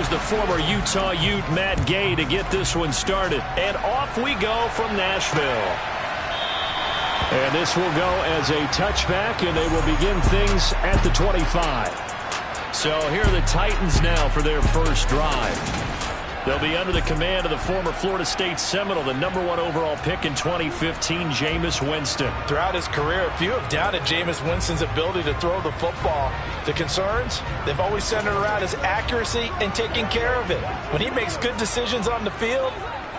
Here's the former Utah Ute, Matt Gay, to get this one started. And off we go from Nashville. And this will go as a touchback, and they will begin things at the 25. So here are the Titans now for their first drive. They'll be under the command of the former Florida State Seminole, the #1 overall pick in 2015, Jameis Winston. Throughout his career, few have doubted Jameis Winston's ability to throw the football. The concerns, they've always centered around his accuracy and taking care of it. When he makes good decisions on the field,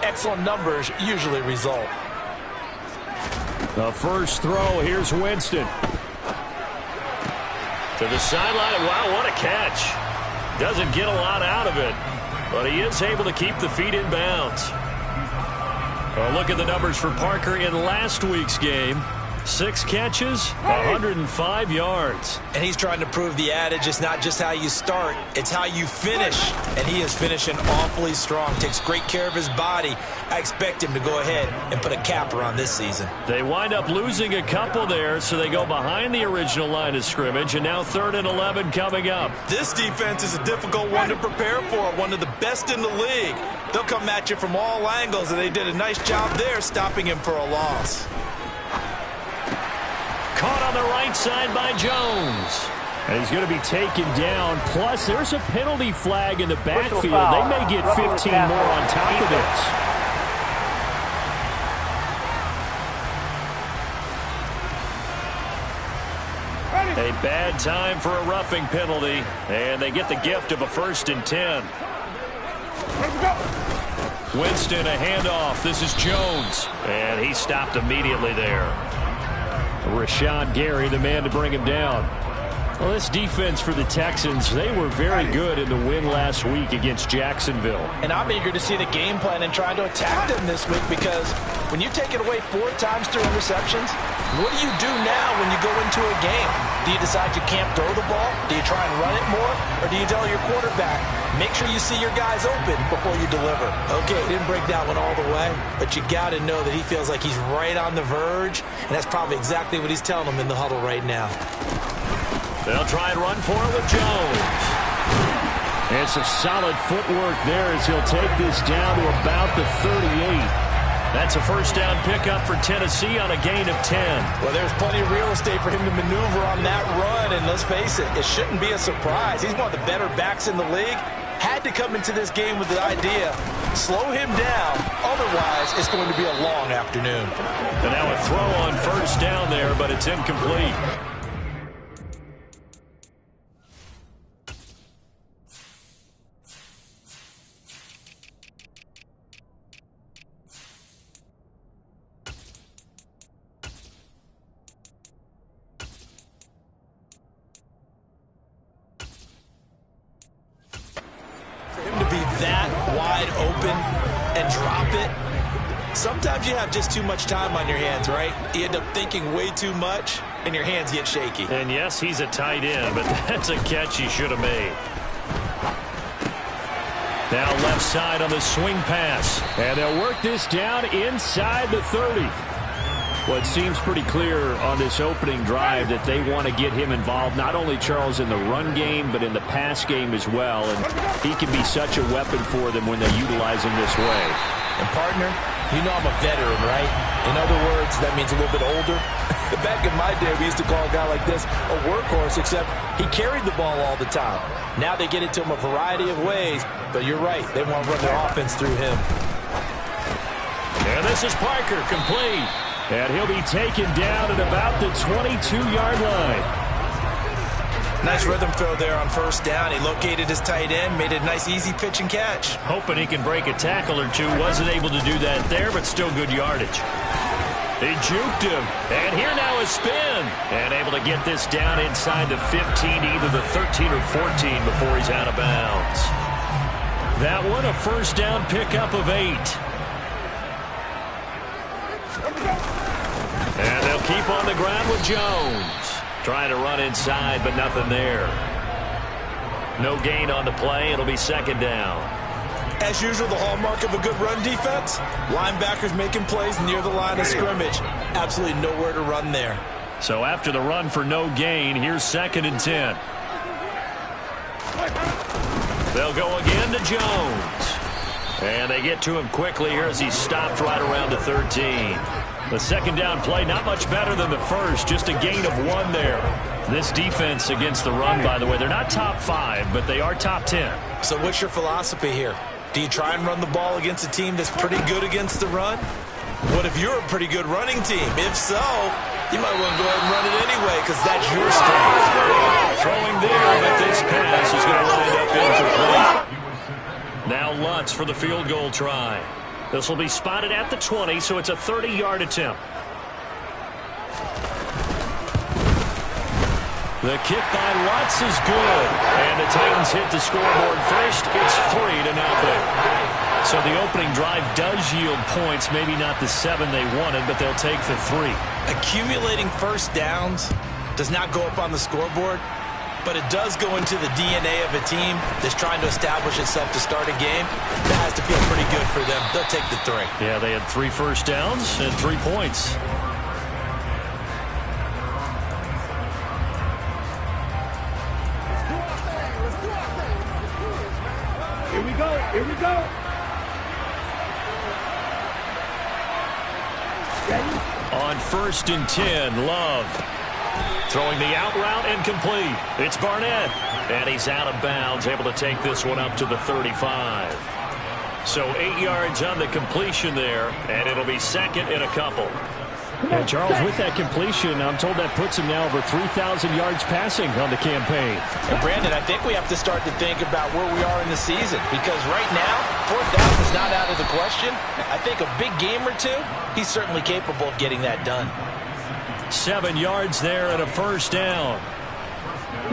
excellent numbers usually result. The first throw, here's Winston. To the sideline. Wow, what a catch. Doesn't get a lot out of it, but he is able to keep the feet in bounds. Well, look at the numbers for Parker in last week's game. 6 catches, 105 yards. And he's trying to prove the adage, it's not just how you start, it's how you finish. And he is finishing awfully strong, takes great care of his body. I expect him to go ahead and put a capper on this season. They wind up losing a couple there, so they go behind the original line of scrimmage, and now 3rd and 11 coming up. This defense is a difficult one to prepare for, one of the best in the league. They'll come at you from all angles, and they did a nice job there stopping him for a loss. Caught on the right side by Jones. And he's going to be taken down. Plus, there's a penalty flag in the backfield. They may get 15 more on top of this. A bad time for a roughing penalty. And they get the gift of a 1st and 10. Winston, a handoff. This is Jones. And he stopped immediately there. Rashawn Gary, the man to bring him down. Well, this defense for the Texans, they were very good in the win last week against Jacksonville. And I'm eager to see the game plan and trying to attack them this week, because when you take it away 4 times through interceptions, what do you do now when you go into a game? Do you decide you can't throw the ball? Do you try and run it more? Or do you tell your quarterback, make sure you see your guys open before you deliver? Okay, didn't break that one all the way, but you got to know that he feels like he's right on the verge, and that's probably exactly what he's telling them in the huddle right now. They'll try and run for it with Jones. And some solid footwork there as he'll take this down to about the 38. That's a first down pickup for Tennessee on a gain of 10. Well, there's plenty of real estate for him to maneuver on that run, and let's face it, it shouldn't be a surprise. He's one of the better backs in the league. Had to come into this game with the idea, slow him down, otherwise it's going to be a long afternoon. And now a throw on first down there, but it's incomplete. Sometimes you have just too much time on your hands, right? You end up thinking way too much, and your hands get shaky. And yes, he's a tight end, but that's a catch he should have made. Now left side on the swing pass. And they'll work this down inside the 30. Well, it seems pretty clear on this opening drive that they want to get him involved, not only, Charles, in the run game, but in the pass game as well. And he can be such a weapon for them when they utilize him this way. And, partner, you know I'm a veteran, right? In other words, that means a little bit older. Back in my day, we used to call a guy like this a workhorse, except he carried the ball all the time. Now they get it to him a variety of ways, but you're right. They want to run their offense through him. And this is Parker, complete. And he'll be taken down at about the 22-yard line. Nice rhythm throw there on first down. He located his tight end, made a nice easy pitch and catch. Hoping he can break a tackle or two. Wasn't able to do that there, but still good yardage. He juked him. And here now is spin. And able to get this down inside the 15, either the 13 or 14 before he's out of bounds. That one a first down pickup of 8. And they'll keep on the ground with Jones. Trying to run inside, but nothing there. No gain on the play. It'll be second down. As usual, the hallmark of a good run defense, linebackers making plays near the line of scrimmage. Absolutely nowhere to run there. So after the run for no gain, here's second and 10. They'll go again to Jones. And they get to him quickly here as he's stopped right around the 13. The second down play, not much better than the first, just a gain of 1 there. This defense against the run, by the way, they're not top 5, but they are top 10. So what's your philosophy here? Do you try and run the ball against a team that's pretty good against the run? What if you're a pretty good running team? If so, you might want to go ahead and run it anyway because that's your strength. Throwing there, but this pass is going to wind up incomplete. Now Lutz for the field goal try. This will be spotted at the 20, so it's a 30-yard attempt. The kick by Lutz is good. And the Titans hit the scoreboard first. It's 3-0. So the opening drive does yield points. Maybe not the 7 they wanted, but they'll take the 3. Accumulating first downs does not go up on the scoreboard, but it does go into the DNA of a team that's trying to establish itself to start a game. That has to feel pretty good for them. They'll take the 3. Yeah, they had 3 first downs and 3 points. Here we go. Here we go. On 1st and 10, Love. Throwing the out route incomplete. It's Barnett. And he's out of bounds, able to take this one up to the 35. So 8 yards on the completion there, and it'll be second and a couple. And Charles, with that completion, I'm told that puts him now over 3,000 yards passing on the campaign. And Brandon, I think we have to start to think about where we are in the season, because right now, 4th down is not out of the question. I think a big game or two, he's certainly capable of getting that done. 7 yards there and a first down.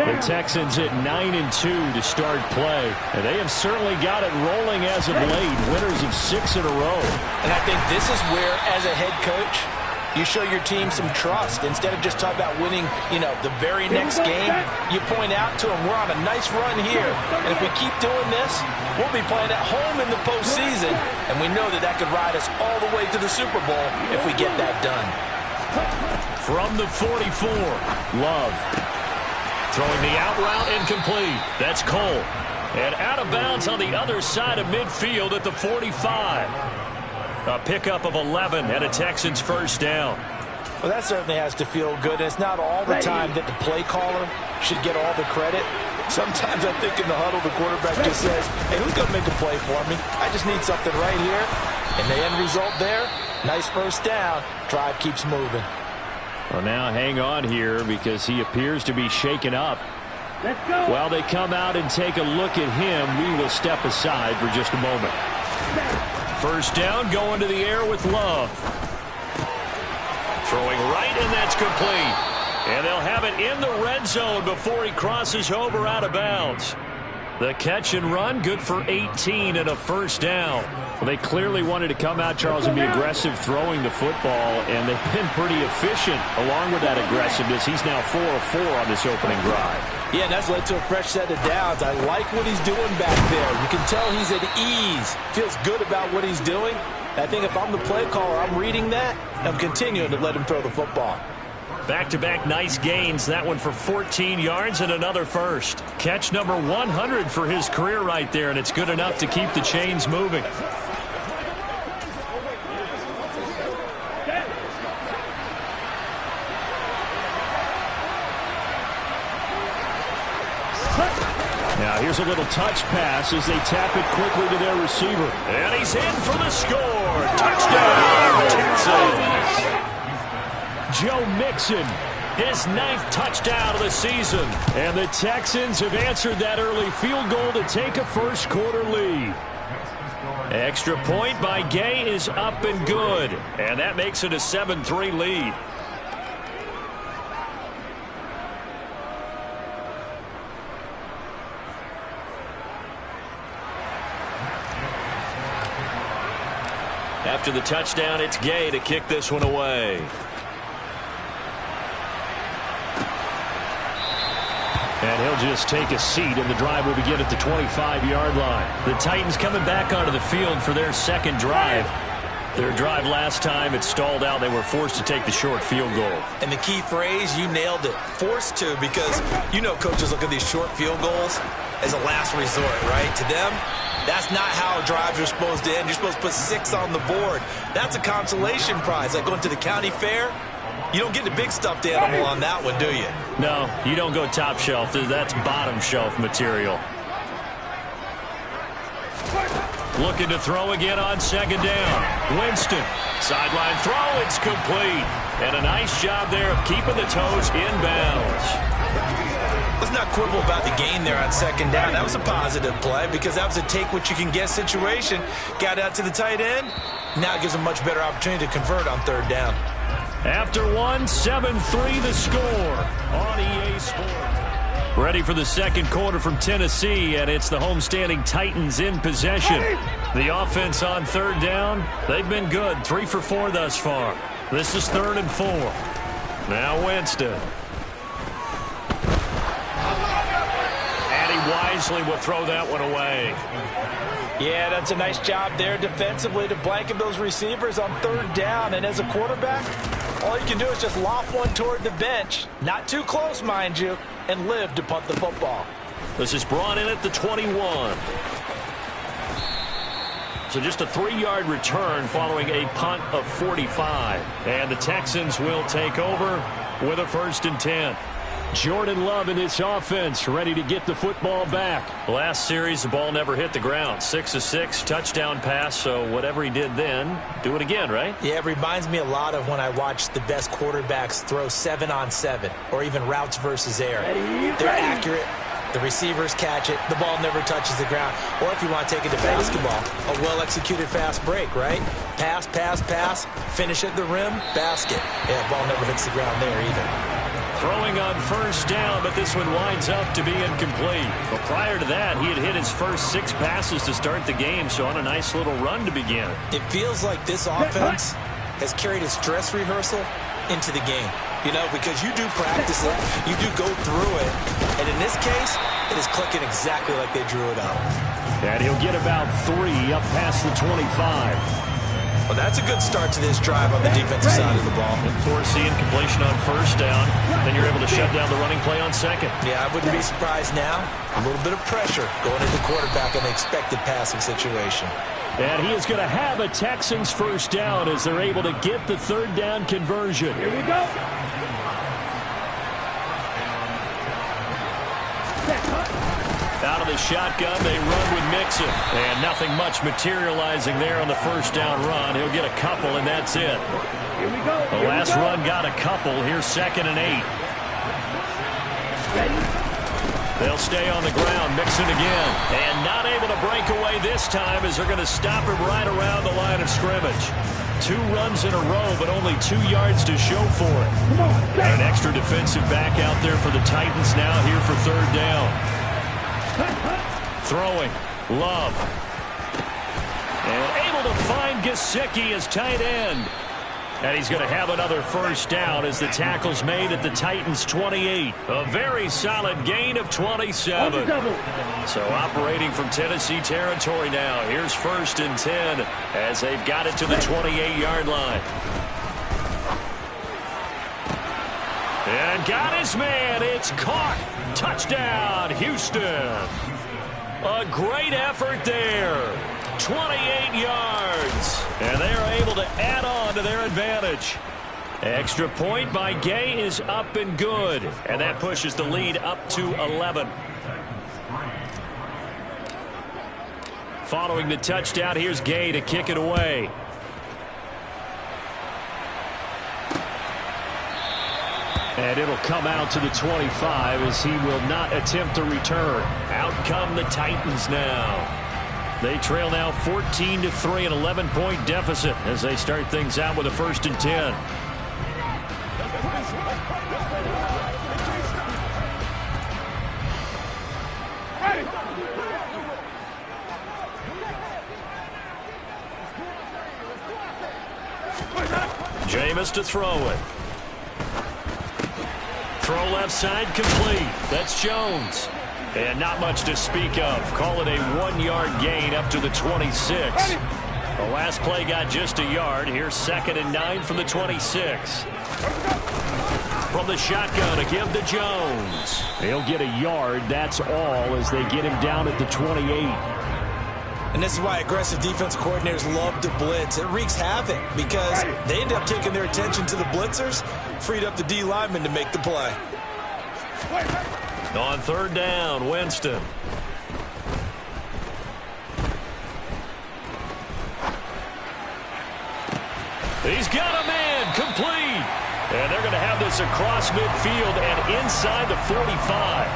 The Texans at 9-2 to start play. And they have certainly got it rolling as of late. Winners of 6 in a row. And I think this is where, as a head coach, you show your team some trust. Instead of just talking about winning, the very next game, you point out to them, we're on a nice run here. And if we keep doing this, we'll be playing at home in the postseason. And we know that that could ride us all the way to the Super Bowl if we get that done. From the 44, Love. Throwing the out route incomplete. That's Cole. And out of bounds on the other side of midfield at the 45. A pickup of 11 and a Texans first down. Well, that certainly has to feel good. It's not all the time that the play caller should get all the credit. Sometimes I think in the huddle, the quarterback just says, hey, who's going to make a play for me? I just need something right here. And the end result there, nice first down. Drive keeps moving. Well, now hang on here because he appears to be shaken up. Let's go. While they come out and take a look at him, we will step aside for just a moment. First down, going to the air with Love. Throwing right, and that's complete. And they'll have it in the red zone before he crosses over out of bounds. The catch and run, good for 18 and a first down. Well, they clearly wanted to come out, Charles, and be aggressive throwing the football, and they've been pretty efficient along with that aggressiveness. He's now 4 of 4 on this opening drive. Yeah, and that's led to a fresh set of downs. I like what he's doing back there. You can tell he's at ease. Feels good about what he's doing. I think if I'm the play caller, I'm reading that, and I'm continuing to let him throw the football. Back-to-back nice gains. That one for 14 yards and another first. Catch number 100 for his career right there, and it's good enough to keep the chains moving. Now here's a little touch pass as they tap it quickly to their receiver. And he's in for the score. Touchdown, Texans. Joe Mixon, his 9th touchdown of the season. And the Texans have answered that early field goal to take a first quarter lead. Extra point by Gay is up and good. And that makes it a 7-3 lead. After the touchdown, it's Gay to kick this one away. And he'll just take a seat, and the drive will begin at the 25-yard line. The Titans coming back onto the field for their second drive. Their drive last time, it stalled out. They were forced to take the short field goal. And the key phrase, you nailed it. Forced to, because you know coaches look at these short field goals as a last resort, right? To them, that's not how drives are supposed to end. You're supposed to put 6 on the board. That's a consolation prize. Like going to the county fair, you don't get the big stuffed animal on that one, do you? No, you don't go top shelf. That's bottom shelf material. Looking to throw again on second down. Winston, sideline throw, it's complete. And a nice job there of keeping the toes in bounds. Let's not quibble about the gain there on second down. That was a positive play because that was a take-what-you-can-get situation. Got out to the tight end. Now it gives a much better opportunity to convert on third down. After one, 7-3 the score on EA Sports. Ready for the second quarter from Tennessee, and it's the homestanding Titans in possession. The offense on third down, they've been good. 3 for 4 thus far. This is 3rd and 4. Now Winston. And he wisely will throw that one away. Yeah, that's a nice job there defensively to blanket those receivers on third down. And as a quarterback, all you can do is just loft one toward the bench. Not too close, mind you, and live to punt the football. This is brought in at the 21. So just a 3-yard return following a punt of 45. And the Texans will take over with a 1st and 10. Jordan Love in this offense, ready to get the football back. Last series, the ball never hit the ground. 6 of 6, touchdown pass, so whatever he did then, do it again, right? Yeah, it reminds me a lot of when I watch the best quarterbacks throw 7-on-7, or even routes versus air. They're accurate. The receivers catch it. The ball never touches the ground. Or if you want to take it to basketball, a well-executed fast break, right? Pass, pass, pass, finish at the rim, basket. Yeah, ball never hits the ground there either. Throwing on first down, but this one winds up to be incomplete. But prior to that, he had hit his first 6 passes to start the game, so on a nice little run to begin. It feels like this offense has carried its dress rehearsal into the game. You know, because you do practice it, you do go through it, and in this case, it is clicking exactly like they drew it up. And he'll get about 3 up past the 25. Well, that's a good start to this drive on the defensive side of the ball. And foreseeing completion on first down, then you're able to shut down the running play on second. Yeah, I wouldn't be surprised now. A little bit of pressure going into the quarterback in the expected passing situation. And he is going to have a Texans first down as they're able to get the third down conversion. Here we go. Out of the shotgun, they run with Mixon. And nothing much materializing there on the first down run. He'll get a couple, and that's it. Here we go. The last run got a couple. Here's 2nd and 8. Ready? They'll stay on the ground. Mixon again. And not able to break away this time as they're going to stop him right around the line of scrimmage. 2 runs in a row, but only 2 yards to show for it. And an extra defensive back out there for the Titans now here for third down. Throwing. Love. And able to find Gesicki as tight end. And he's going to have another first down as the tackle's made at the Titans' 28. A very solid gain of 27. So operating from Tennessee territory now. Here's 1st and 10 as they've got it to the 28-yard line. And got his man. It's caught. Touchdown, Houston. A great effort there. 28 yards. And they are able to add on to their advantage. Extra point by Gay is up and good. And that pushes the lead up to 11. Following the touchdown, here's Gay to kick it away. And it'll come out to the 25 as he will not attempt a return. Out come the Titans now. They trail now 14-3, an 11-point deficit as they start things out with a 1st and 10. Jameis to throw it. Throw left side complete. That's Jones. And not much to speak of. Call it a 1-yard gain up to the 26. The last play got just a yard. Here's 2nd and 9 from the 26. From the shotgun, a give to Jones. He'll get a yard. That's all as they get him down at the 28. And this is why aggressive defensive coordinators love to blitz. It wreaks havoc because they end up taking their attention to the blitzers, freed up the D lineman to make the play. On 3rd down, Winston. He's got a man, complete. And they're going to have this across midfield and inside the 45.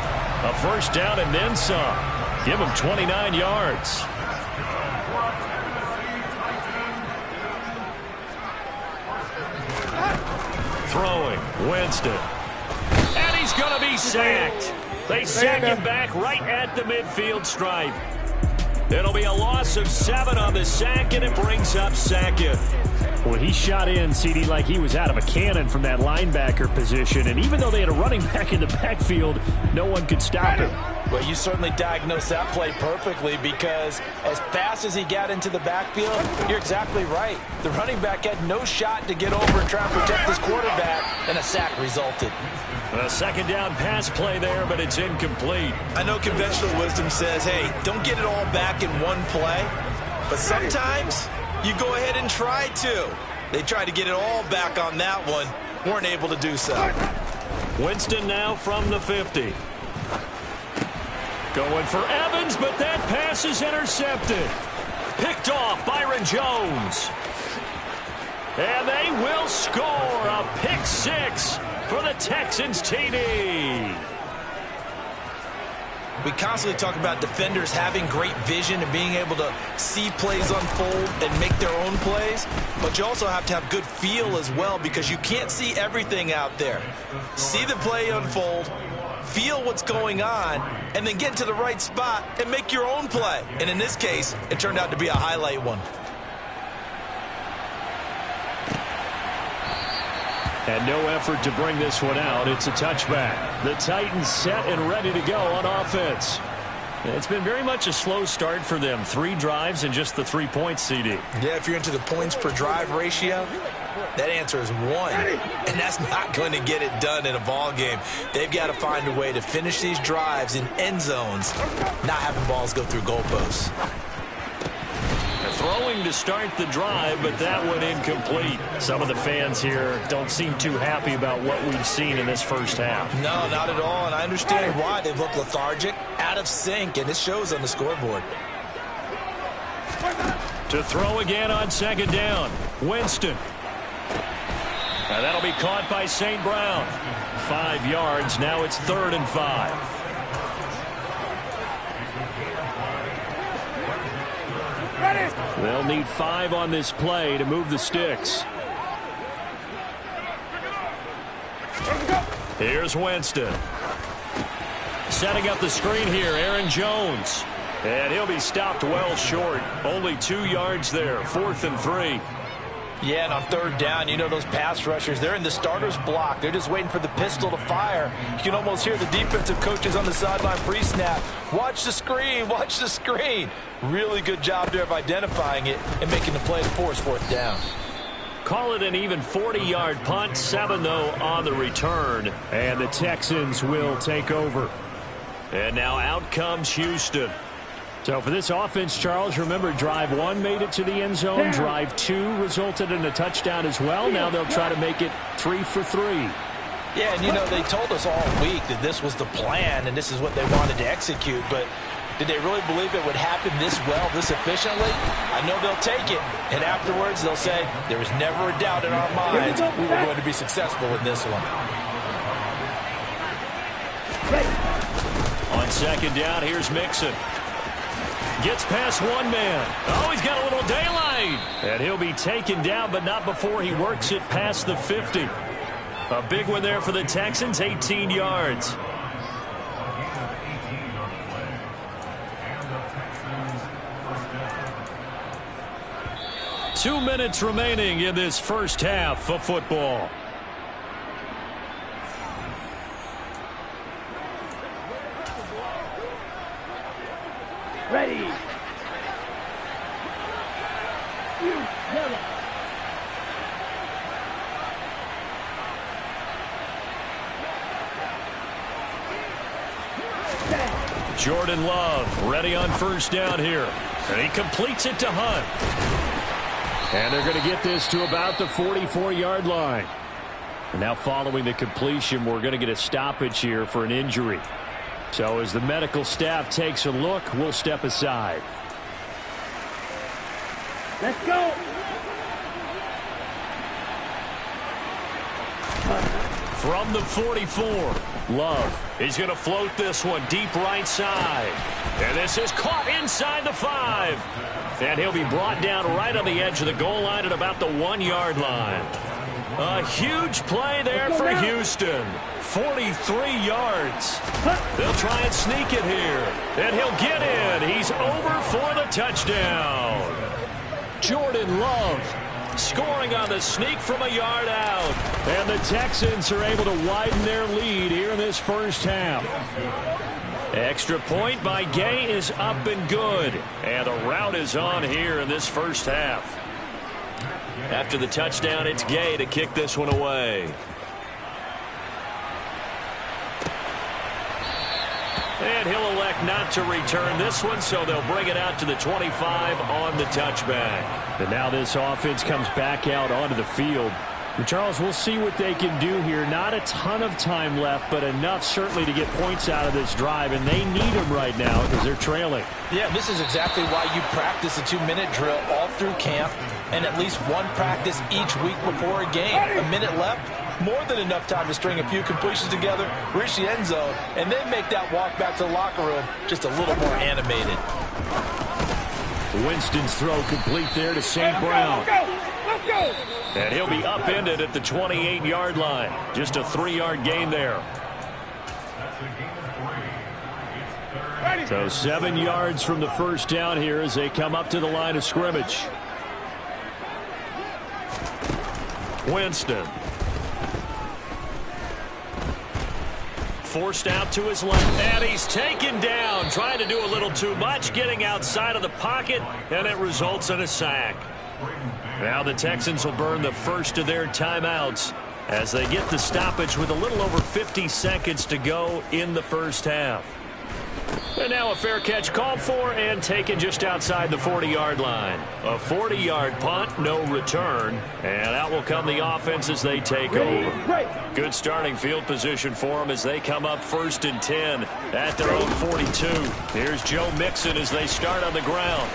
A first down and then some. Give him 29 yards. Throwing, Winston. And he's going to be sacked. They sack him back right at the midfield stripe. It'll be a loss of 7 on the sack, and it brings up 2nd. Well, he shot in, CD, like he was out of a cannon from that linebacker position. And even though they had a running back in the backfield, no one could stop him. Well, you certainly diagnosed that play perfectly because as fast as he got into the backfield, you're exactly right. The running back had no shot to get over and try and protect this quarterback, and a sack resulted. A 2nd down pass play there, but it's incomplete. I know conventional wisdom says, hey, don't get it all back in one play. But sometimes you go ahead and try to. They tried to get it all back on that one. Weren't able to do so. Winston now from the 50. Going for Evans, but that pass is intercepted. Picked off Byron Jones. And they will score a pick 6 for the Texans TD. We constantly talk about defenders having great vision and being able to see plays unfold and make their own plays. But you also have to have good feel as well because you can't see everything out there. See the play unfold, feel what's going on, and then get to the right spot and make your own play. And in this case, it turned out to be a highlight one. And no effort to bring this one out. It's a touchback. The Titans set and ready to go on offense. It's been very much a slow start for them. 3 drives and just the 3 points, CD. Yeah, if you're into the points per drive ratio, that answer is 1. And that's not going to get it done in a ball game. They've got to find a way to finish these drives in end zones, not having balls go through goalposts. Throwing to start the drive, but that one incomplete. Some of the fans here don't seem too happy about what we've seen in this first half. No, not at all, and I understand why. They've looked lethargic, out of sync, and it shows on the scoreboard. To throw again on 2nd down, Winston. And that'll be caught by St. Brown. 5 yards, now it's 3rd and 5. They'll need 5 on this play to move the sticks. Here's Winston. Setting up the screen here, Aaron Jones. And he'll be stopped well short. Only 2 yards there, 4th and 3. Yeah, and on 3rd down, you know those pass rushers, they're in the starter's block. They're just waiting for the pistol to fire. You can almost hear the defensive coaches on the sideline pre-snap. Watch the screen, watch the screen. Really good job there of identifying it and making the play to force 4th down. Call it an even 40-yard punt, 7 though on the return. And the Texans will take over. And now out comes Houston. So for this offense, Charles, remember drive 1 made it to the end zone. Drive 2 resulted in a touchdown as well. Now they'll try to make it 3 for 3. Yeah, and you know, they told us all week that this was the plan and this is what they wanted to execute. But did they really believe it would happen this well, this efficiently? I know they'll take it. And afterwards, they'll say, there was never a doubt in our minds we were going to be successful in this one. On 2nd down, here's Mixon. Gets past 1 man. Oh, he's got a little daylight. And he'll be taken down, but not before he works it past the 50. A big one there for the Texans, 18 yards. Two minutes remaining in this first half of football. Ready. Jordan Love ready on first down here. And he completes it to Hunt. And they're going to get this to about the 44-yard line. And now following the completion, we're going to get a stoppage here for an injury. So as the medical staff takes a look, we'll step aside. Let's go. From the 44, Love. He's going to float this one deep right side. And this is caught inside the 5. And he'll be brought down right on the edge of the goal line at about the 1-yard line. A huge play there for Houston. 43 yards. They'll try and sneak it here. And he'll get in. He's over for the touchdown. Jordan Love scoring on the sneak from a yard out. And the Texans are able to widen their lead here in this first half. Extra point by Gay is up and good. And the route is on here in this first half. After the touchdown, it's Gay to kick this one away. And he'll elect not to return this one, so they'll bring it out to the 25 on the touchback. And now this offense comes back out onto the field. And Charles, we'll see what they can do here. Not a ton of time left, but enough certainly to get points out of this drive, and they need them right now because they're trailing. Yeah, this is exactly why you practice a 2-minute drill all through camp and at least one practice each week before a game. A minute left, more than enough time to string a few completions together, reach the end zone, and then make that walk back to the locker room just a little more animated. Winston's throw complete there to St. Brown. Let's go. And he'll be upended at the 28-yard line. Just a 3-yard gain there. So 7 yards from the first down here as they come up to the line of scrimmage. Winston. Forced out to his left, and he's taken down. Trying to do a little too much, getting outside of the pocket, and it results in a sack. Now the Texans will burn the first of their timeouts as they get the stoppage with a little over 50 seconds to go in the first half. And now a fair catch called for and taken just outside the 40-yard line. A 40-yard punt, no return. And out will come the offense as they take over. Good starting field position for them as they come up 1st and 10 at their own 42. Here's Joe Mixon as they start on the ground.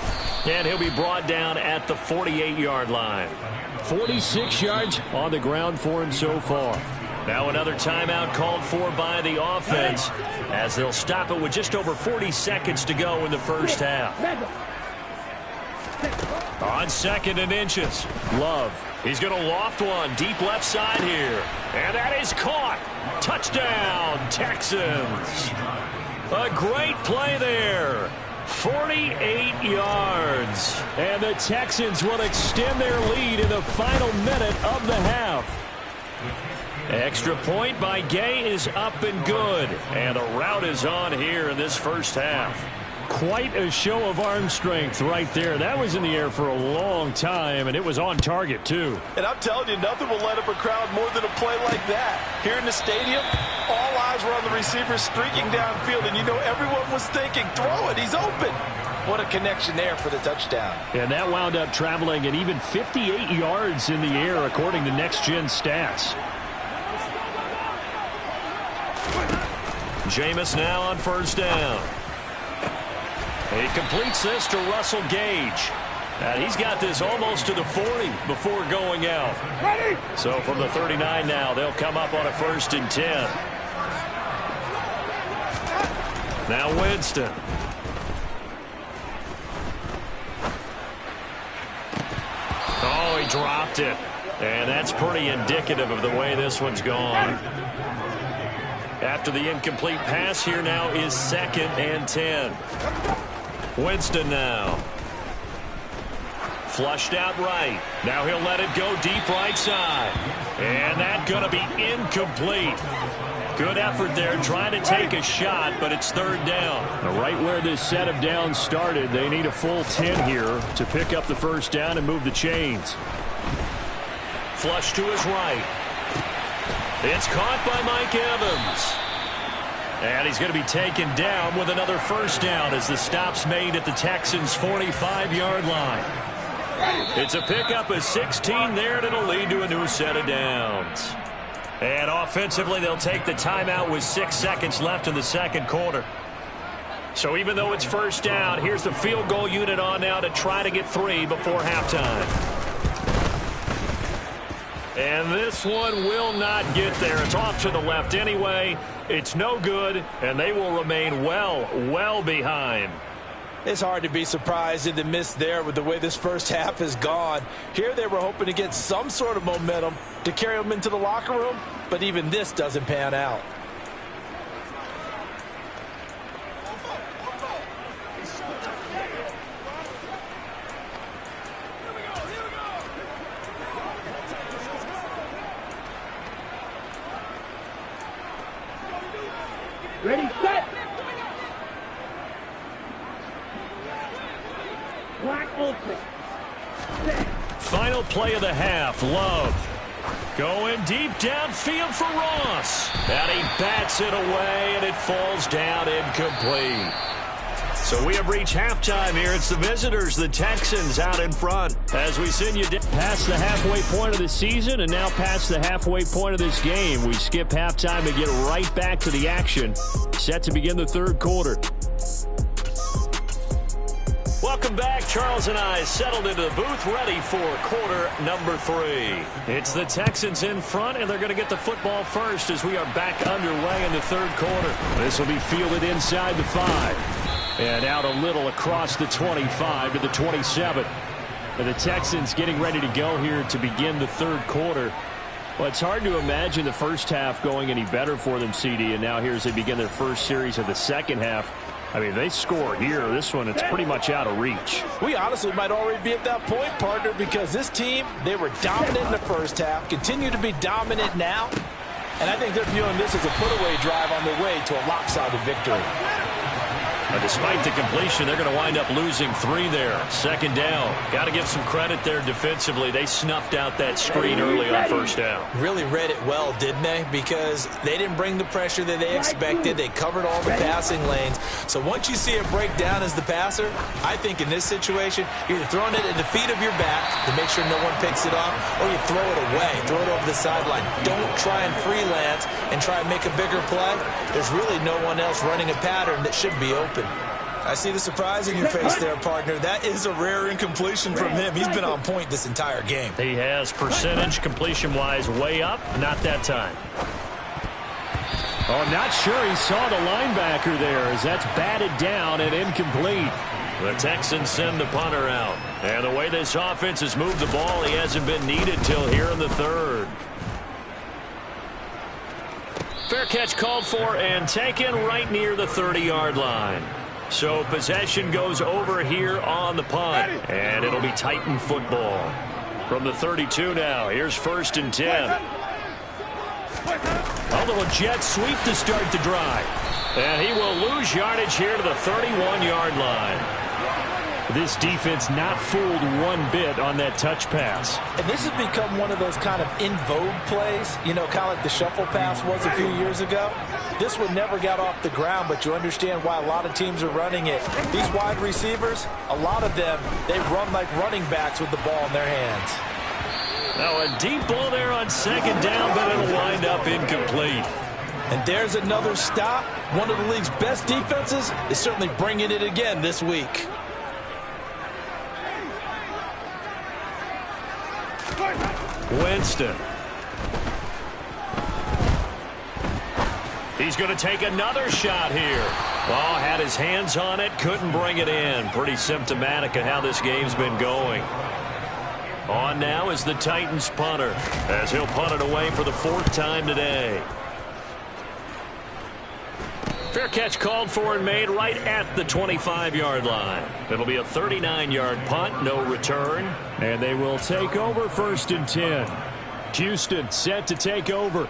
And he'll be brought down at the 48-yard line. 46 yards on the ground for him so far. Now another timeout called for by the offense as they'll stop it with just over 40 seconds to go in the first half. On 2nd and inches, Love. He's going to loft one deep left side here. And that is caught. Touchdown, Texans. A great play there. 48 yards. And the Texans will extend their lead in the final minute of the half. Extra point by Gay is up and good. And the route is on here in this first half. Quite a show of arm strength right there. That was in the air for a long time, and it was on target, too. And I'm telling you, nothing will light up a crowd more than a play like that. Here in the stadium, all eyes were on the receiver streaking downfield, and you know everyone was thinking, throw it, he's open. What a connection there for the touchdown. And that wound up traveling at even 58 yards in the air, according to Next Gen Stats. Jameis now on first down. He completes this to Russell Gage. And he's got this almost to the 40 before going out. Ready? So from the 39 now, they'll come up on a 1st and 10. Now Winston. Oh, he dropped it. And that's pretty indicative of the way this one's gone. After the incomplete pass, here now is 2nd and 10. Winston now. Flushed out right. Now he'll let it go deep right side. And that's going to be incomplete. Good effort there, trying to take a shot, but it's third down. Right where this set of downs started, they need a full 10 here to pick up the first down and move the chains. Flush to his right. It's caught by Mike Evans. And he's going to be taken down with another first down as the stop's made at the Texans' 45-yard line. It's a pickup of 16 there, and it'll lead to a new set of downs. And offensively, they'll take the timeout with 6 seconds left in the second quarter. So even though it's first down, here's the field goal unit on now to try to get 3 before halftime. And this one will not get there. It's off to the left anyway. It's no good, and they will remain well behind. It's hard to be surprised in the miss there with the way this first half has gone. Here they were hoping to get some sort of momentum to carry them into the locker room, but even this doesn't pan out. Ready, set. Black ultra. Set. Final play of the half. Love going deep downfield for Ross. And he bats it away, and it falls down incomplete. So we have reached halftime here. It's the visitors, the Texans, out in front. As we send you past the halfway point of the season and now past the halfway point of this game. We skip halftime and get right back to the action. Set to begin the third quarter. Welcome back. Charles and I settled into the booth ready for quarter number 3. It's the Texans in front, and they're going to get the football first as we are back underway in the third quarter. This will be fielded inside the 5. And out a little across the 25 to the 27. And the Texans getting ready to go here to begin the third quarter. Well, it's hard to imagine the first half going any better for them, CD. And now here as they begin their first series of the second half. I mean, they score here. This one, it's pretty much out of reach. We honestly might already be at that point, partner, because this team, they were dominant in the first half, continue to be dominant now. And I think they're viewing this as a put-away drive on their way to a lopsided victory. Despite the completion, they're going to wind up losing 3 there. Second down. Got to give some credit there defensively. They snuffed out that screen early on first down. Really read it well, didn't they? Because they didn't bring the pressure that they expected. They covered all the passing lanes. So once you see it break down as the passer, I think in this situation, you're either throwing it at the feet of your back to make sure no one picks it off, or you throw it away, throw it over the sideline. Don't try and freelance and try and make a bigger play. There's really no one else running a pattern that should be open. I see the surprise in your face there, partner. That is a rare incompletion from him. He's been on point this entire game. He has percentage completion-wise way up. Not that time. Oh, I'm not sure he saw the linebacker there as that's batted down and incomplete. The Texans send the punter out. And the way this offense has moved the ball, he hasn't been needed till here in the third. Fair catch called for and taken right near the 30-yard line. So possession goes over here on the punt, and it'll be Titan football. From the 32 now, here's 1st and 10. A little jet sweep to start the drive. And he will lose yardage here to the 31-yard line. This defense not fooled one bit on that touch pass. And this has become one of those kind of in vogue plays, you know, kind of like the shuffle pass was a few years ago. This one never got off the ground, but you understand why a lot of teams are running it. These wide receivers, a lot of them, they run like running backs with the ball in their hands. Now a deep ball there on second down, but it'll wind up incomplete. And there's another stop. One of the league's best defenses is certainly bringing it again this week. Winston. He's going to take another shot here. Well, had his hands on it, couldn't bring it in. Pretty symptomatic of how this game's been going. On now is the Titans punter, as he'll punt it away for the 4th time today. Fair catch called for and made right at the 25-yard line. It'll be a 39-yard punt, no return. And they will take over 1st and 10. Houston set to take over.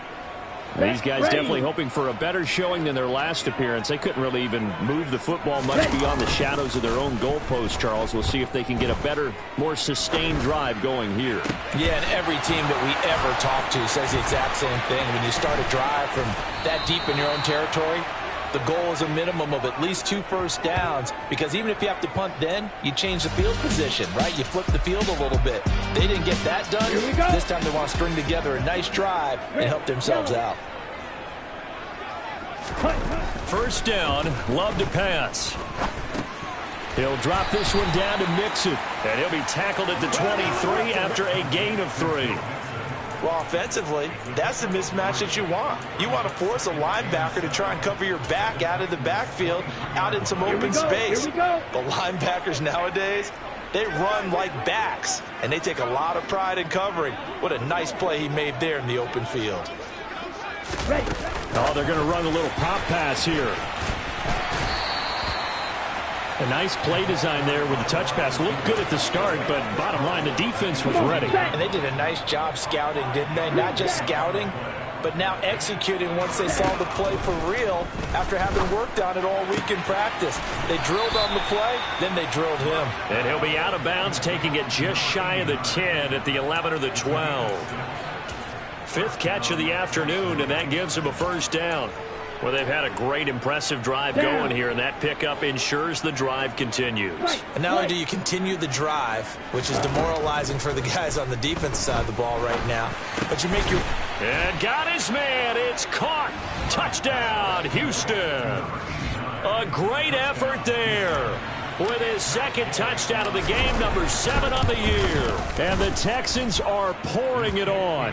These guys definitely hoping for a better showing than their last appearance. They couldn't really even move the football much beyond the shadows of their own goalpost, Charles. We'll see if they can get a better, more sustained drive going here. Yeah, and every team that we ever talk to says the exact same thing. When you start a drive from that deep in your own territory, the goal is a minimum of at least 2 first downs, because even if you have to punt then, you change the field position, right? You flip the field a little bit. They didn't get that done. This time they want to string together a nice drive and help themselves out. First down, Love to pass. He'll drop this one down to Mixon, and he'll be tackled at the 23 after a gain of 3. Well, offensively, that's the mismatch that you want. You want to force a linebacker to try and cover your back out of the backfield, out in some open space. The linebackers nowadays, they run like backs, and they take a lot of pride in covering. What a nice play he made there in the open field. Oh, they're going to run a little pop pass here. A nice play design there with the touch pass. Looked good at the start, but bottom line, the defense was ready. And they did a nice job scouting, didn't they? Not just scouting, but now executing once they saw the play for real after having worked on it all week in practice. They drilled on the play, then they drilled him. And he'll be out of bounds, taking it just shy of the 10 at the 11 or the 12. 5th catch of the afternoon, and that gives him a first down. Well, they've had a great, impressive drive going here, and that pickup ensures the drive continues. And not only do you continue the drive, which is demoralizing for the guys on the defense side of the ball right now, but you make your... And got his man. It's caught. Touchdown, Houston. A great effort there with his 2nd touchdown of the game, number 7 on the year. And the Texans are pouring it on.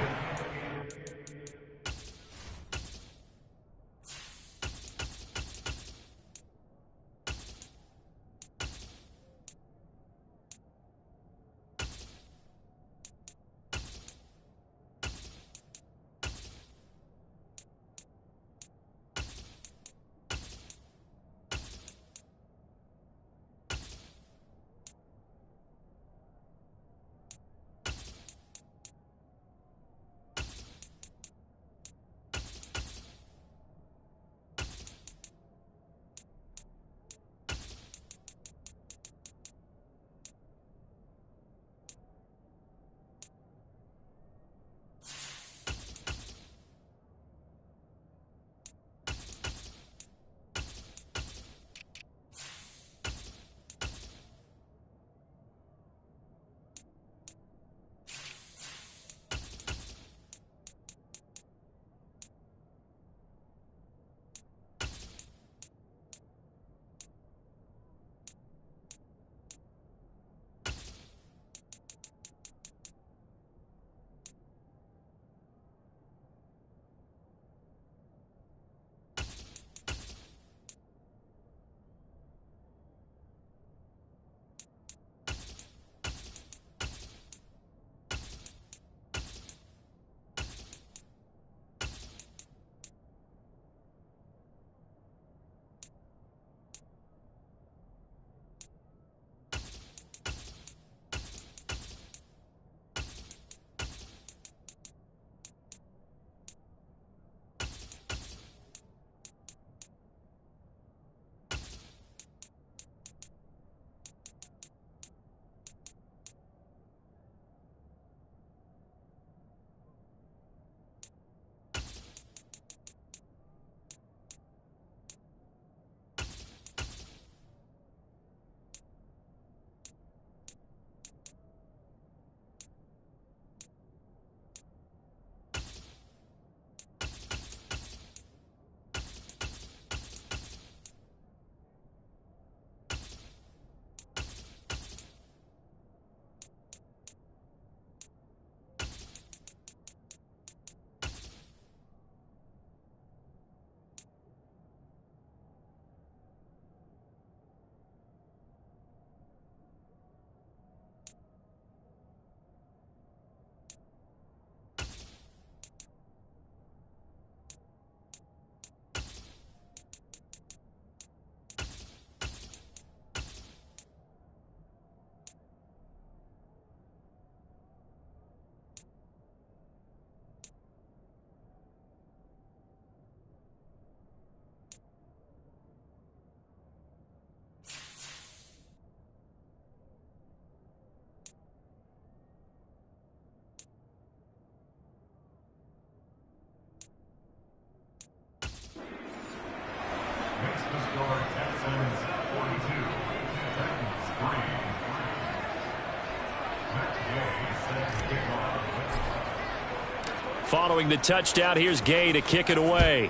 Following the touchdown, here's Gay to kick it away.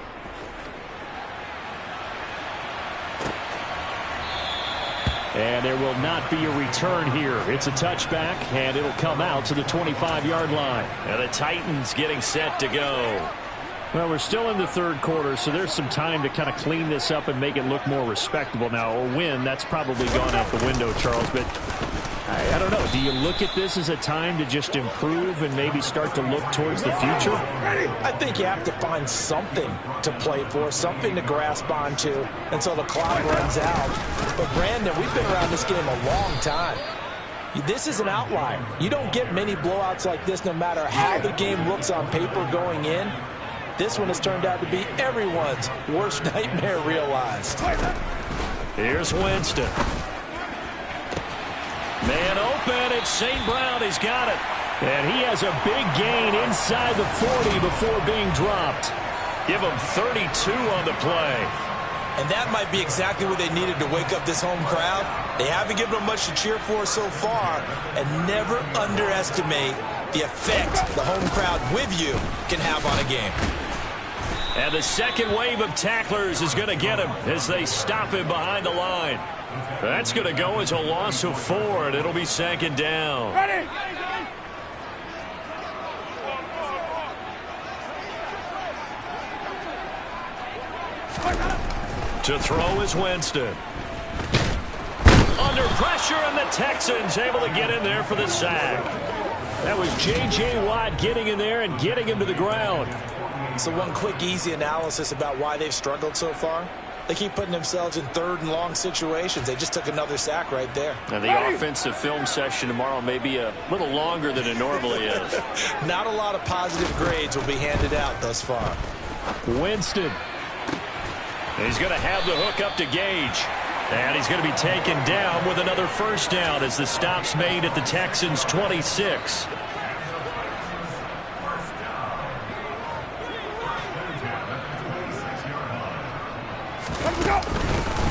And there will not be a return here. It's a touchback, and it'll come out to the 25-yard line. And the Titans getting set to go. Well, we're still in the third quarter, so there's some time to kind of clean this up and make it look more respectable. Now, a win, that's probably gone out the window, Charles, but I don't know. Do you look at this as a time to just improve and maybe start to look towards the future? I think you have to find something to play for, something to grasp onto until the clock runs out. But, Brandon, we've been around this game a long time. This is an outlier. You don't get many blowouts like this no matter how the game looks on paper going in. This one has turned out to be everyone's worst nightmare realized. Here's Winston. Man open, it's St. Brown. He's got it. And he has a big gain inside the 40 before being dropped. Give him 32 on the play. And that might be exactly what they needed to wake up this home crowd. They haven't given them much to cheer for so far. And never underestimate the effect the home crowd with you can have on a game. And the second wave of tacklers is going to get him as they stop him behind the line. That's going to go as a loss of 4, and it'll be second down. Ready? To throw is Winston. Under pressure, and the Texans able to get in there for the sack. That was J.J. Watt getting in there and getting him to the ground. So one quick, easy analysis about why they've struggled so far. They keep putting themselves in third and long situations. They just took another sack right there. Now, the offensive film session tomorrow may be a little longer than it normally is. Not a lot of positive grades will be handed out thus far. Winston. He's going to have the hook up to Gage. And he's going to be taken down with another first down as the stop's made at the Texans' 26.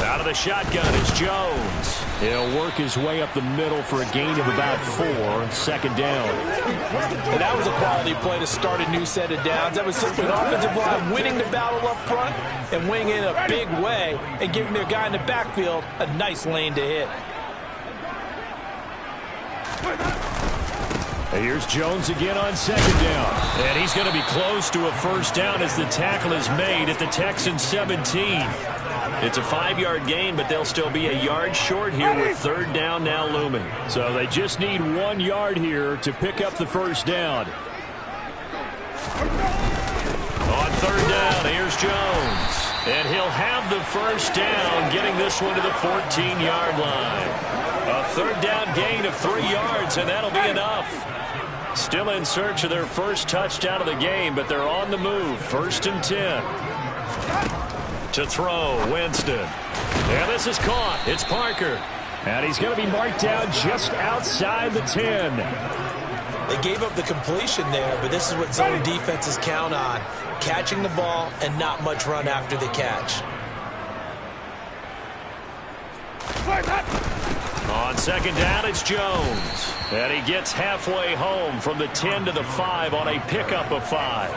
Out of the shotgun is Jones. He'll work his way up the middle for a gain of about 4, second down. And that was a quality play to start a new set of downs. That was simply an offensive line winning the battle up front and winning in a big way and giving their guy in the backfield a nice lane to hit. And here's Jones again on second down. And he's going to be close to a first down as the tackle is made at the Texans' 17. It's a 5-yard gain, but they'll still be a yard short here with third down now looming. So they just need 1 yard here to pick up the first down. On third down, here's Jones. And he'll have the first down, getting this one to the 14-yard line. A third down gain of 3 yards, and that'll be enough. Still in search of their first touchdown of the game, but they're on the move. 1st and 10. To throw, Winston. And this is caught. It's Parker. And he's going to be marked down just outside the 10. They gave up the completion there, but this is what zone defenses count on. Catching the ball and not much run after the catch. On second down, it's Jones. And he gets halfway home from the 10 to the 5 on a pickup of 5.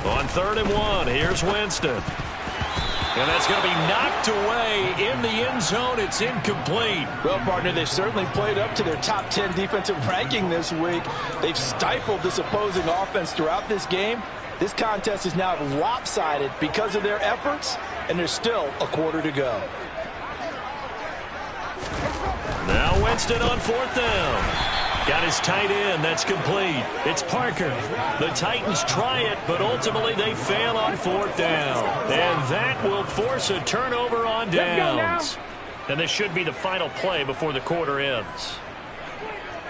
On 3rd and 1, here's Winston. And that's going to be knocked away in the end zone. It's incomplete. Well, partner, they've certainly played up to their top 10 defensive ranking this week. They've stifled this opposing offense throughout this game. This contest is now lopsided because of their efforts, and there's still a quarter to go. Now Winston on 4th down. Got his tight end. That's complete. It's Parker. The Titans try it, but ultimately they fail on 4th down. And that will force a turnover on downs. And this should be the final play before the quarter ends.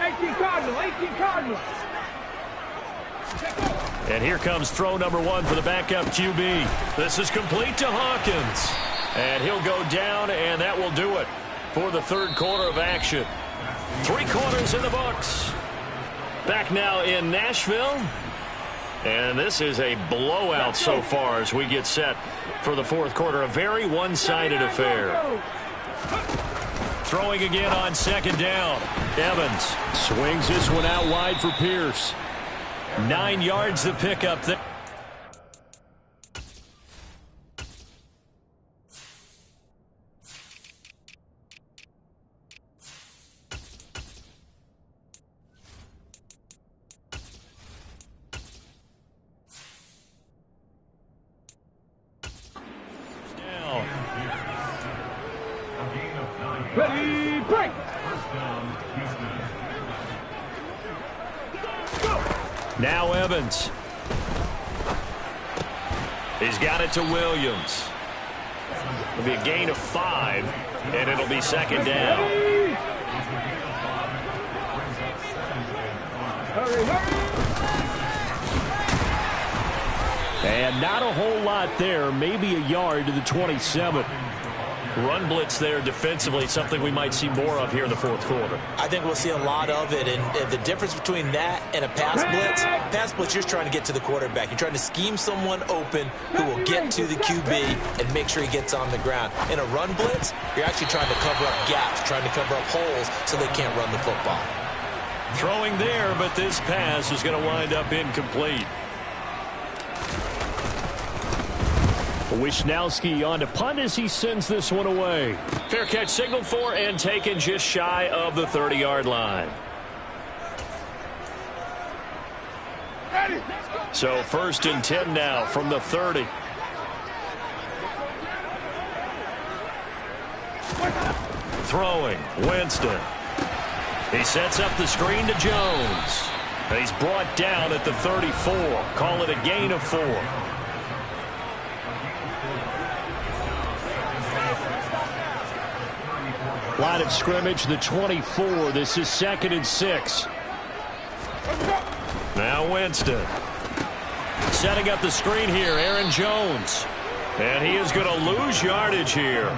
18 Cardinal, 18 Cardinal. And here comes throw number 1 for the backup QB. This is complete to Hawkins. And he'll go down, and that will do it for the third quarter of action. 3 quarters in the books. Back now in Nashville. And this is a blowout so far as we get set for the fourth quarter. A very one-sided affair. Throwing again on second down. Evans swings this one out wide for Pierce. 9 yards to pick up there. Ready, break! Now Evans. He's got it to Williams. It'll be a gain of 5, and it'll be second down. Hurry, hurry! And not a whole lot there, maybe a yard to the 27. Run blitz there defensively, something we might see more of here in the fourth quarter. I think we'll see a lot of it, and the difference between that and a pass blitz, you're trying to get to the quarterback. You're trying to scheme someone open who will get to the QB and make sure he gets on the ground. In a run blitz, you're actually trying to cover up gaps, trying to cover up holes so they can't run the football. Throwing there, but this pass is going to wind up incomplete. Wisnowski on to punt as he sends this one away. Fair catch signaled for and taken just shy of the 30-yard line. So 1st and 10 now from the 30. Throwing, Winston. He sets up the screen to Jones. And he's brought down at the 34. Call it a gain of 4. Line of scrimmage, the 24. This is 2nd and 6. Now Winston. Setting up the screen here, Aaron Jones. And he is going to lose yardage here.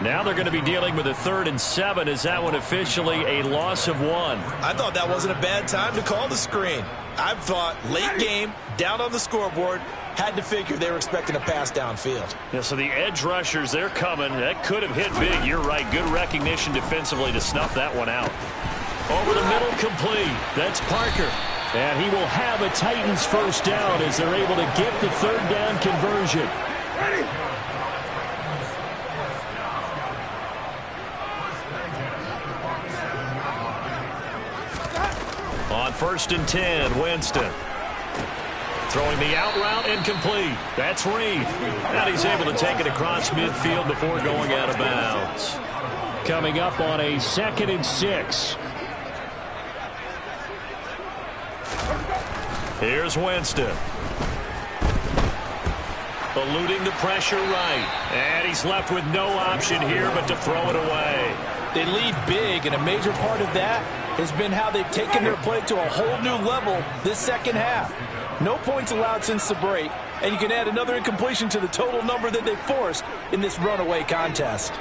Now they're going to be dealing with a 3rd and 7. Is that one officially a loss of 1? I thought that wasn't a bad time to call the screen. I thought late game, down on the scoreboard, had to figure they were expecting a pass downfield. Yeah, so the edge rushers, they're coming. That could have hit big. You're right. Good recognition defensively to snuff that one out. Over the middle, complete. That's Parker. And he will have a Titans first down as they're able to get the 3rd down conversion. Ready! On 1st and 10, Winston. Throwing the out route incomplete. That's Reed. And he's able to take it across midfield before going out of bounds. Coming up on a 2nd and 6. Here's Winston. Eluding the pressure right. And he's left with no option here but to throw it away. They lead big, and a major part of that has been how they've taken their play to a whole new level this second half. No points allowed since the break, and you can add another incompletion to the total number that they forced in this runaway contest.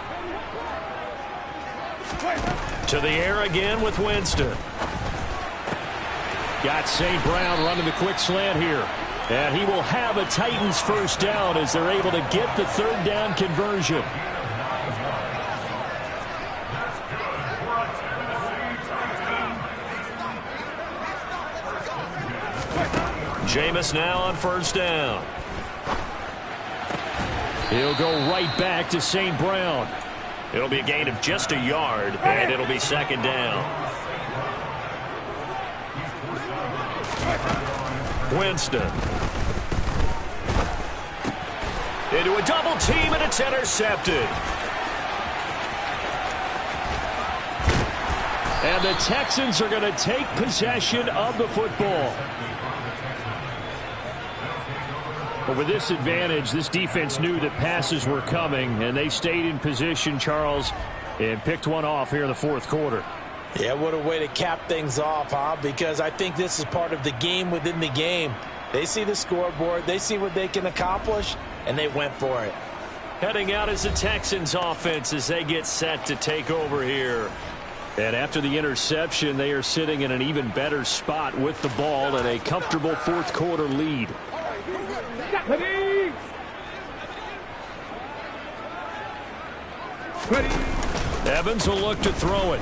To the air again with Winston. Got St. Brown running the quick slant here. And he will have a Titans first down as they're able to get the 3rd down conversion. Jameis now on 1st down. He'll go right back to St. Brown. It'll be a gain of just a yard, and it'll be 2nd down. Winston. Into a double team, and it's intercepted. And the Texans are going to take possession of the football. But with this advantage, this defense knew that passes were coming, and they stayed in position, Charles, and picked one off here in the fourth quarter. Yeah, what a way to cap things off, huh? Because I think this is part of the game within the game. They see the scoreboard, they see what they can accomplish, and they went for it. Heading out is the Texans offense as they get set to take over here. And after the interception, they are sitting in an even better spot with the ball and a comfortable fourth quarter lead. Ready. Ready. Evans will look to throw it.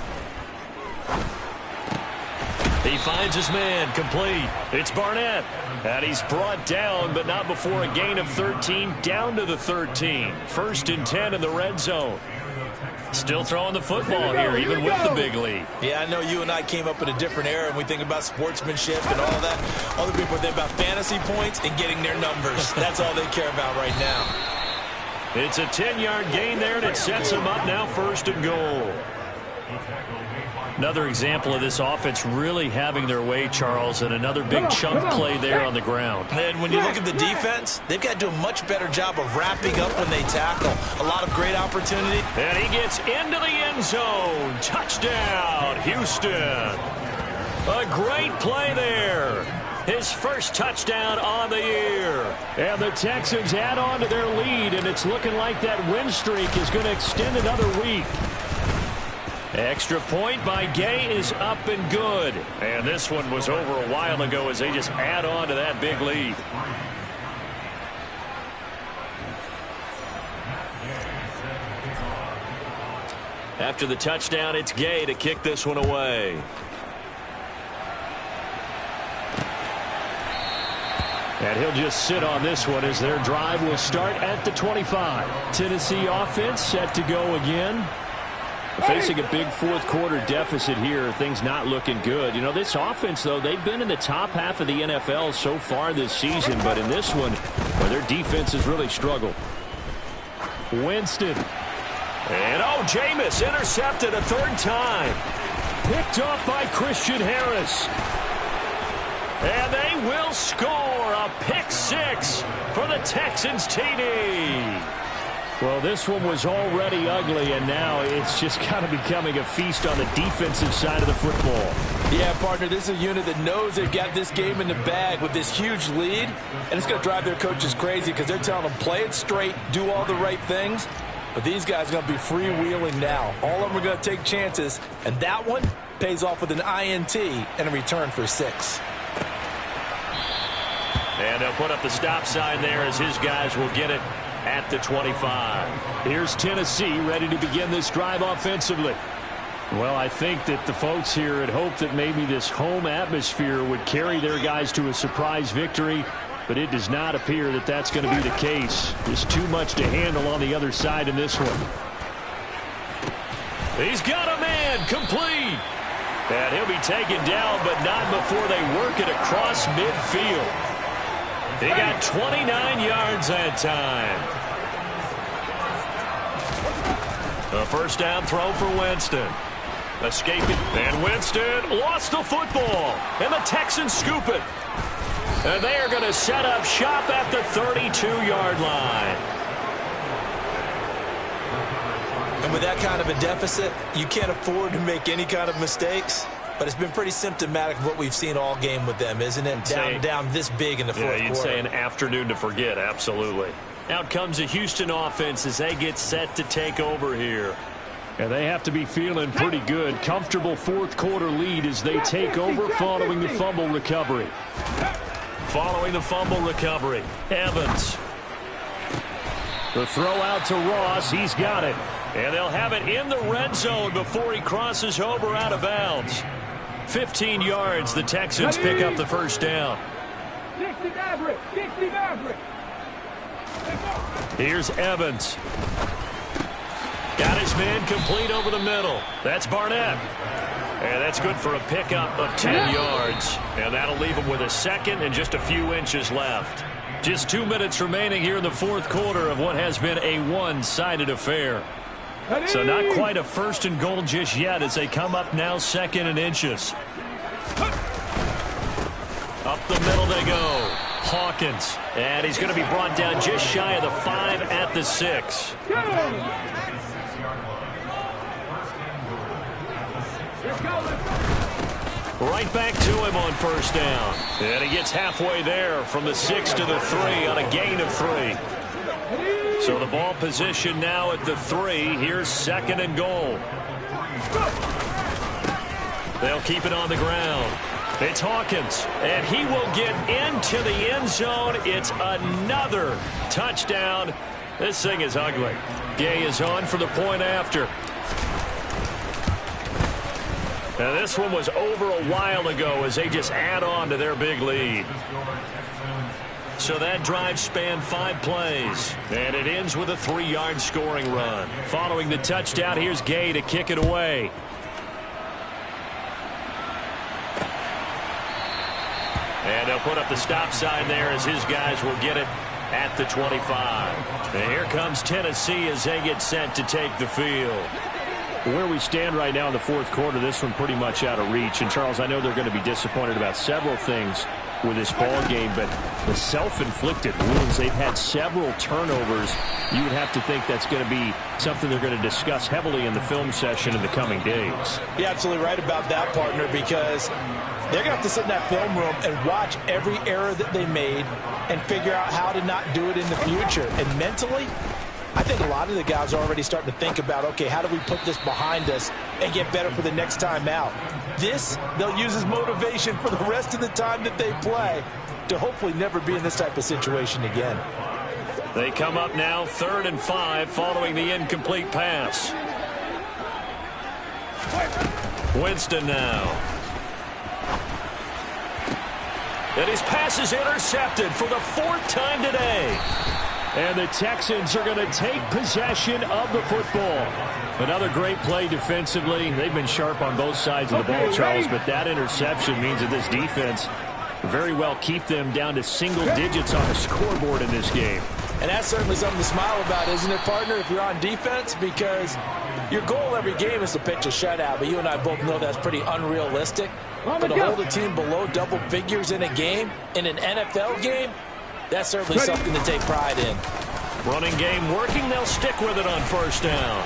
He finds his man, complete. It's Barnett. And he's brought down, but not before a gain of 13, down to the 13. 1st and 10 in the red zone. Still throwing the football here, even with the big lead. Yeah, I know you and I came up in a different era, and we think about sportsmanship and all that. Other people think about fantasy points and getting their numbers. That's all they care about right now. It's a 10-yard gain there, and it sets them up now 1st and goal. Another example of this offense really having their way, Charles, and another big chunk play there on the ground. And when you look at the defense, they've got to do a much better job of wrapping up when they tackle. A lot of great opportunity. And he gets into the end zone. Touchdown, Houston. A great play there. His first touchdown on the year. And the Texans add on to their lead, and it's looking like that win streak is going to extend another week. Extra point by Gay is up and good. And this one was over a while ago as they just add on to that big lead. After the touchdown, it's Gay to kick this one away. And he'll just sit on this one as their drive will start at the 25. Tennessee offense set to go again. Facing a big fourth quarter deficit here, things not looking good. You know, this offense, though, they've been in the top half of the NFL so far this season, but in this one, well, their defense has really struggled. Winston. And, Jameis intercepted a 3rd time. Picked up by Christian Harris. And they will score a pick 6 for the Texans TD. Well, this one was already ugly, and now it's just kind of becoming a feast on the defensive side of the football. Yeah, partner, this is a unit that knows they've got this game in the bag with this huge lead, and it's going to drive their coaches crazy because they're telling them play it straight, do all the right things. But these guys are going to be freewheeling now. All of them are going to take chances, and that one pays off with an INT and a return for 6. And they'll put up the stop sign there as his guys will get it at the 25. Here's Tennessee ready to begin this drive offensively. Well, I think that the folks here had hoped that maybe this home atmosphere would carry their guys to a surprise victory, but it does not appear that that's going to be the case. There's too much to handle on the other side in this one. He's got a man, complete. And he'll be taken down, but not before they work it across midfield. He got 29 yards that time. A 1st down throw for Winston. Escaping. And Winston lost the football. And the Texans scoop it. And they are going to set up shop at the 32-yard line. And with that kind of a deficit, you can't afford to make any kind of mistakes. But it's been pretty symptomatic of what we've seen all game with them, isn't it? Down this big in the fourth quarter. Yeah, you'd say an afternoon to forget, absolutely. Out comes the Houston offense as they get set to take over here. And they have to be feeling pretty good. Comfortable fourth quarter lead as they take over following the fumble recovery. Following the fumble recovery, Evans. The throw out to Ross. He's got it. And they'll have it in the red zone before he crosses over out of bounds. 15 yards, the Texans pick up the 1st down. 60 Maverick, 60 Maverick. Here's Evans. Got his man complete over the middle. That's Barnett. And that's good for a pickup of 10 yards. And that'll leave him with a 2nd and just a few inches left. Just 2 minutes remaining here in the fourth quarter of what has been a one-sided affair. So not quite a 1st and goal just yet as they come up now 2nd and inches. Up the middle they go. Hawkins. And he's going to be brought down just shy of the 5 at the 6. Right back to him on 1st down. And he gets halfway there from the 6 to the 3 on a gain of 3. So the ball position now at the 3. Here's 2nd and goal. They'll keep it on the ground. It's Hawkins, and he will get into the end zone. It's another touchdown. This thing is ugly. Gay is on for the point after. Now this one was over a while ago as they just add on to their big lead. So that drive spanned 5 plays, and it ends with a 3-yard scoring run. Following the touchdown, here's Gay to kick it away. And they'll put up the stop sign there as his guys will get it at the 25. And here comes Tennessee as they get set to take the field. Where we stand right now in the fourth quarter, this one pretty much out of reach. And, Charles, I know they're going to be disappointed about several things with this ball game, but the self-inflicted wounds, they've had several turnovers. You would have to think that's going to be something they're going to discuss heavily in the film session in the coming days. You're absolutely right about that, partner, because they're going to have to sit in that film room and watch every error that they made and figure out how to not do it in the future. And mentally, I think a lot of the guys are already starting to think about, okay, how do we put this behind us and get better for the next time out? This, they'll use as motivation for the rest of the time that they play to hopefully never be in this type of situation again. They come up now 3rd and 5 following the incomplete pass. Winston now. And his pass is intercepted for the 4th time today. And the Texans are going to take possession of the football. Another great play defensively. They've been sharp on both sides of the ball, Charles, but that interception means that this defense very well keep them down to single digits on the scoreboard in this game. And that's certainly something to smile about, isn't it, partner, if you're on defense? Because your goal every game is to pitch a shutout, but you and I both know that's pretty unrealistic. But to hold a team below double figures in a game, in an NFL game, that's certainly something to take pride in. Running game working. They'll stick with it on 1st down.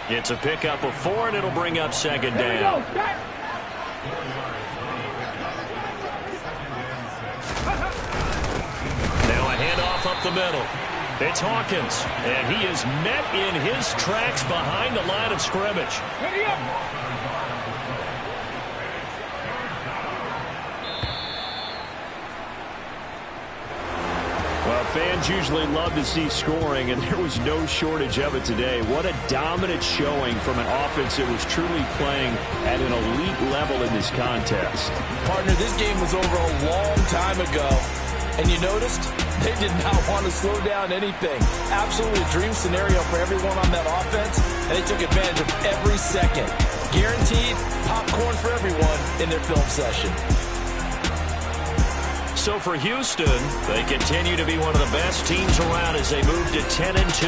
It's a pickup of 4, and it'll bring up 2nd down. Now a handoff up the middle. It's Hawkins, and he is met in his tracks behind the line of scrimmage. Well, fans usually love to see scoring, and there was no shortage of it today. What a dominant showing from an offense that was truly playing at an elite level in this contest. Partner, this game was over a long time ago, and you noticed they did not want to slow down anything. Absolutely a dream scenario for everyone on that offense, and they took advantage of every second. Guaranteed popcorn for everyone in their film session. So for Houston, they continue to be one of the best teams around as they move to 10-2.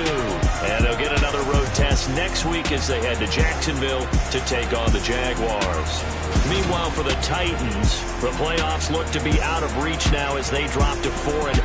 And they'll get another road test next week as they head to Jacksonville to take on the Jaguars. Meanwhile, for the Titans, the playoffs look to be out of reach now as they drop to 4-8.